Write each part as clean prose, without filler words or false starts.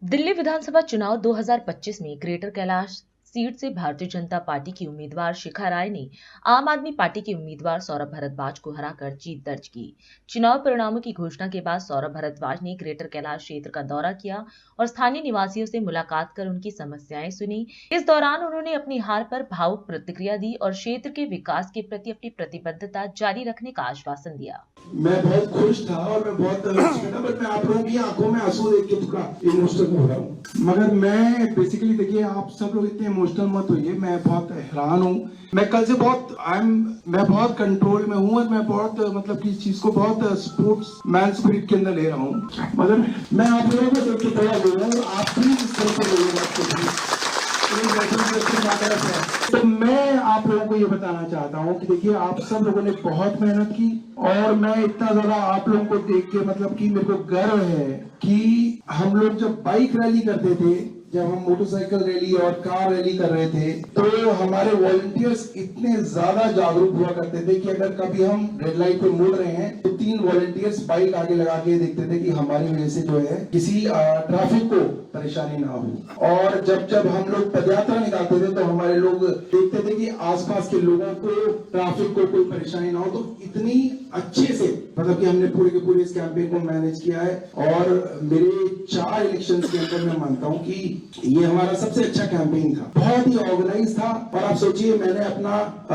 दिल्ली विधानसभा चुनाव 2025 में greater Kailash seat से भारतीय जनता पार्टी की उम्मीदवार शिखा राय ने आम आदमी पार्टी के उम्मीदवार सौरभ भारद्वाज को हराकर जीत दर्ज की। चुनाव परिणामों की घोषणा के बाद सौरभ भारद्वाज ने ग्रेटर कैलाश क्षेत्र का दौरा किया और स्थानीय निवासियों से मुलाकात कर उनकी समस्याएं सुनी। इस दौरान उन्होंने अपनी हार पर भावुक प्रतिक्रिया दी और क्षेत्र के विकास के प्रति अपनी प्रतिबद्धता जारी रखने का आश्वासन दिया। मैं बहुत खुश था और मैं बहुत था, बट मैं आप लोगों की आंखों में आंसू देख के थोड़ा इमोशनल हो रहा हूँ। मगर मैं बेसिकली देखिए, आप सब लोग इतने इमोशनल मत होइए, मैं बहुत हैरान हूँ। मैं कल से बहुत मैं बहुत कंट्रोल में हूँ और मैं बहुत मतलब कि इस चीज को बहुत स्पोर्ट्स मैन स्पिरिट के अंदर ले रहा हूँ। मगर मैं आप लोगों को देख के थोड़ा बोल रहा हूँ, आप भी इस तरह से बोलिए। तो मैं आप लोगों को ये बताना चाहता हूँ कि देखिए, आप सब लोगों ने बहुत मेहनत की और मैं इतना ज्यादा आप लोगों को देख के मतलब कि मेरे को गर्व है कि हम लोग जब बाइक रैली करते थे, जब हम मोटरसाइकिल रैली और कार रैली कर रहे थे, तो हमारे वॉलंटियर्स इतने ज्यादा जागरूक हुआ करते थे कि अगर कभी हम रेड लाइट पे मुड़ रहे हैं तो 3 वॉलंटियर्स बाइक आगे लगा के देखते थे कि हमारी वजह से जो है किसी ट्रैफिक को परेशानी ना हो। और जब हम लोग पदयात्रा निकालते थे तो हमारे लोग देखते थे कि आसपास के लोगों को ट्रैफिक को कोई परेशानी ना हो। तो इतनी अच्छे से मतलब कि हमने पूरे के पूरे इस कैंपेन को मैनेज किया है और मेरे 4 इलेक्शन के अंदर मैं मानता हूँ कि ये हमारा सबसे अच्छा कैंपेन था, बहुत ही ऑर्गेनाइज था। और आप सोचिए, मैंने अपना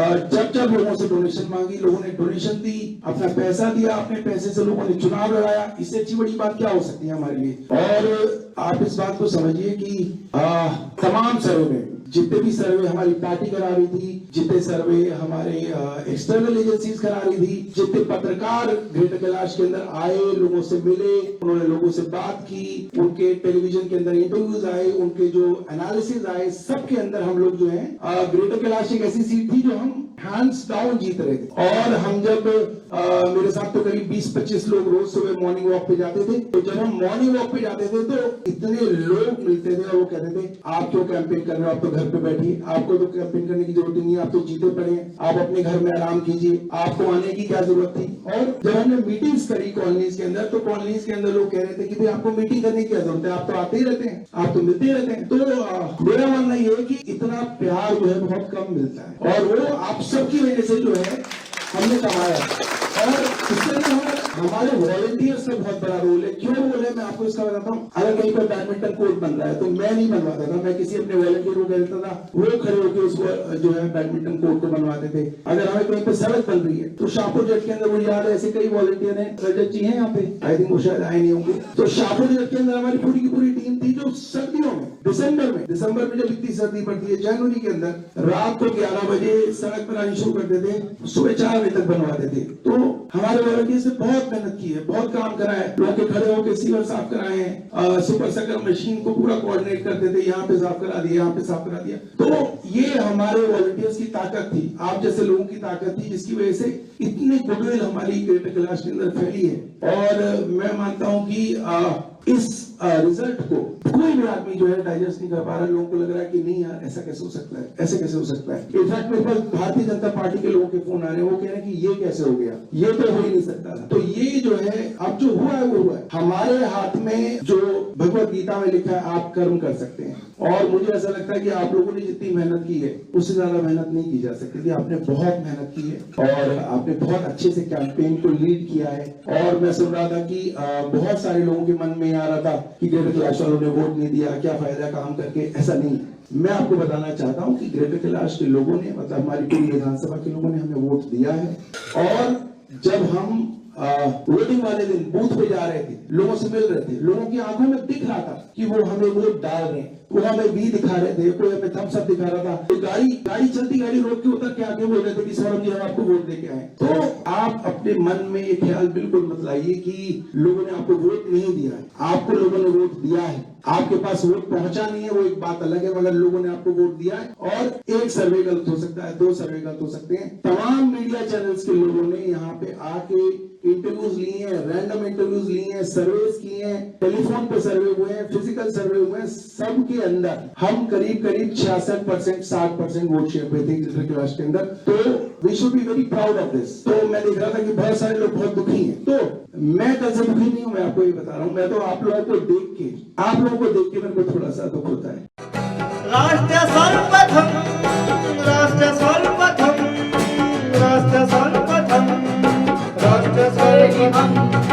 जब लोगों से डोनेशन मांगी, लोगों ने डोनेशन दी, अपना पैसा दिया, अपने पैसे से लोगों ने चुनाव लड़ाया। इससे अच्छी बड़ी बात क्या हो सकती है हमारे लिए। और आप इस बात को समझिए कि तमाम सर्वे में जितने भी सर्वे हमारी पार्टी करा रही थी, जितने सर्वे हमारे एक्सटर्नल एजेंसीज करा रही थी, जितने पत्रकार ग्रेटर कैलाश के अंदर आए, लोगों से मिले, उन्होंने लोगों से बात की, उनके टेलीविजन के अंदर इंटरव्यूज आए, उनके जो एनालिसिस आए, सबके अंदर हम लोग जो है ग्रेटर कैलाश एक ऐसी सीट थी जो हम हैंड्स डाउन जीत रहे थे। और हम जब मेरे साथ तो करीब 20-25 लोग रोज सुबह मॉर्निंग वॉक पे जाते थे, तो जब हम मॉर्निंग वॉक पे जाते थे तो इतने लोग मिलते थे और वो कहते थे, आप क्यों कैंपेन कर रहे हो, आप तो घर पे बैठिए, आपको तो कैंपेन करने की जरूरत नहीं है, आप तो जीते पड़े हैं, आप अपने घर में आराम कीजिए, आपको आने की क्या जरूरत थी। और जब हमने मीटिंग्स करी कॉलोनीज के अंदर, तो कॉलोनीज के अंदर लोग कह रहे थे कि भाई आपको मीटिंग करने की क्या जरूरत है, आप तो आते ही रहते हैं, आप तो मिलते ही रहते हैं। तो मेरा मानना ये है कि इतना प्यार जो है बहुत कम मिलता है और वो आप सबकी वजह से जो है हमने कमाया। और इसके अंदर हमारे वॉलंटियर्स का बहुत बड़ा रोल है। क्यों रोल है, मैं आपको इसका बताता हूँ। अगर कहीं पर बैडमिंटन कोर्ट बन रहा है तो मैं नहीं बनवाता था, मैं किसी अपने वॉलंटियर को कह देता था, वो खड़े होकर उसको जो है बैडमिंटन कोर्ट को बनवाते थे। अगर हमें कहीं पर सड़क बन रही है तो शाहपुर जट के अंदर, मुझे याद है ऐसे कई वॉलंटियर है, रजत जी है यहाँ पे, आई थिंक वो शायद आए नहीं होंगे। तो शाहपुर जट के अंदर हमारी पूरी की पूरी टीम थी जो सर्दियों में दिसंबर में जब इतनी सर्दी पड़ती है, जनवरी के अंदर रात को 11 बजे सड़क पर आनी शुरू करते थे, सुबह 4 बजे तक बनवाते थे। तो हमारे वॉलंटियर्स ने बहुत मेहनत की है, बहुत काम करा है, लोगों के खड़े होकर सीवर साफ कराए हैं, सुपर सकर मशीन को पूरा कोऑर्डिनेट करते थे, यहाँ पे साफ करा दिया, यहाँ पे साफ करा दिया। तो ये हमारे वॉलंटियर्स की ताकत थी, आप जैसे लोगों की ताकत थी, जिसकी वजह से इतनी गुडविल हमारी ग्रेटर कैलाश के अंदर फैली है। और मैं मानता हूं कि इस रिजल्ट को कोई भी आदमी जो है डाइजेस्ट नहीं कर पा रहा। लोगों को लग रहा है कि नहीं यार, ऐसा कैसे हो सकता है, ऐसे कैसे हो सकता है। इनफैक्ट मेरे पास भारतीय जनता पार्टी के लोगों के फोन आ रहे हैं, वो कह रहे हैं कि ये कैसे हो गया, ये तो हो ही नहीं सकता था। तो ये जो है अब जो हुआ है वो हुआ है। हमारे हाथ में जो भगवत गीता में लिखा है, आप कर्म कर सकते हैं। और मुझे ऐसा लगता है कि आप लोगों ने जितनी मेहनत की है उससे ज्यादा मेहनत नहीं की जा सकती थी। आपने बहुत मेहनत की है और आपने बहुत अच्छे से कैंपेन को लीड किया है। और मैं सुन रहा था कि बहुत सारे लोगों के मन में आ रहा था कि ग्रेटर कैलाश वालों ने वोट नहीं दिया, क्या फायदा काम करके। ऐसा नहीं, मैं आपको बताना चाहता हूं कि ग्रेटर कैलाश के लोगों ने, मतलब हमारी पूरी विधानसभा के लोगों ने हमें वोट दिया है। और जब हम वोटिंग वाले दिन बूथ पे जा रहे थे, लोगों से मिल रहे थे, लोगों की आंखों में दिख रहा था कि वो हमें वोट डाल रहे हैं, वो हमें भी दिखा रहे थे, कोई हमें थम्स अप दिखा रहा था, तो गाड़ी चलती, गाड़ी रोक के उतर के आके बोल रहे थे कि सौरभ जी हम आपको वोट देके आए। तो आप अपने मन में ये ख्याल बिल्कुल मत लाइए कि लोगों ने आपको वोट नहीं दिया है, आपको लोगों ने वोट दिया है। आपके पास वोट पहुंचा नहीं है वो एक बात अलग है, मगर लोगों ने आपको वोट दिया है। और एक सर्वे गलत हो सकता है, 2 सर्वे गलत हो सकते हैं। तमाम मीडिया चैनल्स के लोगों ने यहाँ पे आके इंटरव्यूज लिए हैं, रैंडम इंटरव्यूज लिए हैं, सर्वेस किए हैं, टेलीफोन पे सर्वे हुए हैं, फिजिकल सर्वे हुए हैं, सबके अंदर हम करीब 66%, 60% वोट शेयर पे थे ग्रेटर कैलाश के अंदर। तो we should be very proud of this. तो मैं देख रहा था कि बहुत सारे लोग बहुत दुखी हैं, तो मैं कल से दुखी नहीं हूं, मैं आपको ये बता रहा हूं। मैं तो आप लोगों को देख के मेरे को थोड़ा सा दुख होता है। राष्ट्र सर्वप्रथम, राष्ट्र सर्वप्रथम, राष्ट्र सर्वप्रथम, राष्ट्र सर्वप्रथम।